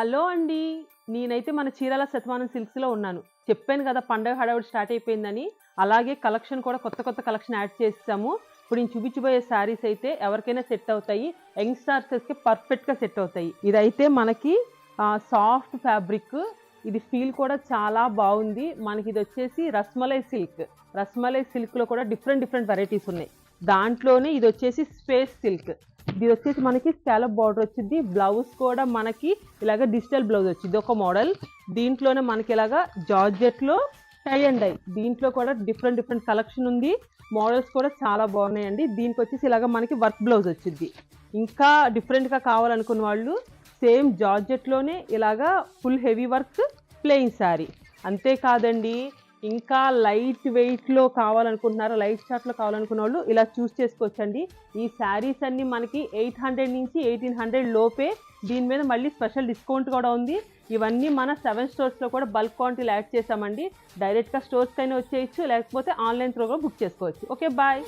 Hello అండి. నేనైతే మన చీరాల శతమానం సిల్క్స్‌లో ఉన్నాను. చెప్పాను కదా పండగ హడావుడి స్టార్ట్ అయిపోయిందని. అలాగే కలెక్షన్ కూడా కొత్త కలెక్షన్ యాడ్ చేసేసాము. ఇప్పుడు నేను చూపించబోయే శారీస్ అయితే ఎవరికైనా సెట్ అవుతాయి. యంగ్‌స్టర్స్‌కి పర్ఫెక్ట్‌గా సెట్ అవుతాయి. ఇదైతే మనకి సాఫ్ట్ ఫ్యాబ్రిక్. ఇది ఫీల్ కూడా చాలా బాగుంది. మనకి ఇది వచ్చేసి రస్మలై సిల్క్. రస్మలై సిల్క్‌లో కూడా డిఫరెంట్ వెరైటీస్ ఉన్నాయి. దాంట్లోనే ఇది వచ్చేసి స్పేస్ సిల్క్. ఇది వచ్చేసి మనకి స్కాలప్ బార్డర్ వచ్చింది. బ్లౌజ్ కూడా మనకి ఇలాగ డిజిటల్ బ్లౌజ్ వచ్చింది ఒక మోడల్. దీంట్లోనే మనకి ఇలాగా జార్జెట్లో టై అండ్ డై. దీంట్లో కూడా డిఫరెంట్ కలెక్షన్ ఉంది. మోడల్స్ కూడా చాలా బాగున్నాయండి. దీనికి వచ్చేసి ఇలాగ మనకి వర్క్ బ్లౌజ్ వచ్చింది. ఇంకా డిఫరెంట్గా కావాలనుకున్న వాళ్ళు సేమ్ జార్జెట్లోనే ఇలాగా full heavy work plain sari. అంతేకాదండి, ఇంకా లైట్ వెయిట్లో కావాలనుకుంటున్నారు, లైట్ షార్ట్లో కావాలనుకున్న వాళ్ళు ఇలా చూస్ చేసుకోవచ్చండి. ఈ శారీస్ అన్నీ మనకి 800 నుంచి 1800 లోపే. దీని మీద మళ్ళీ స్పెషల్ డిస్కౌంట్ కూడా ఉంది. ఇవన్నీ మన 7 స్టోర్స్లో కూడా బల్క్ క్వాంటిటీలు యాడ్ చేసామండి. డైరెక్ట్గా స్టోర్స్కైనా వచ్చేయచ్చు, లేకపోతే ఆన్లైన్ త్రూ కూడా బుక్ చేసుకోవచ్చు. Okay, bye.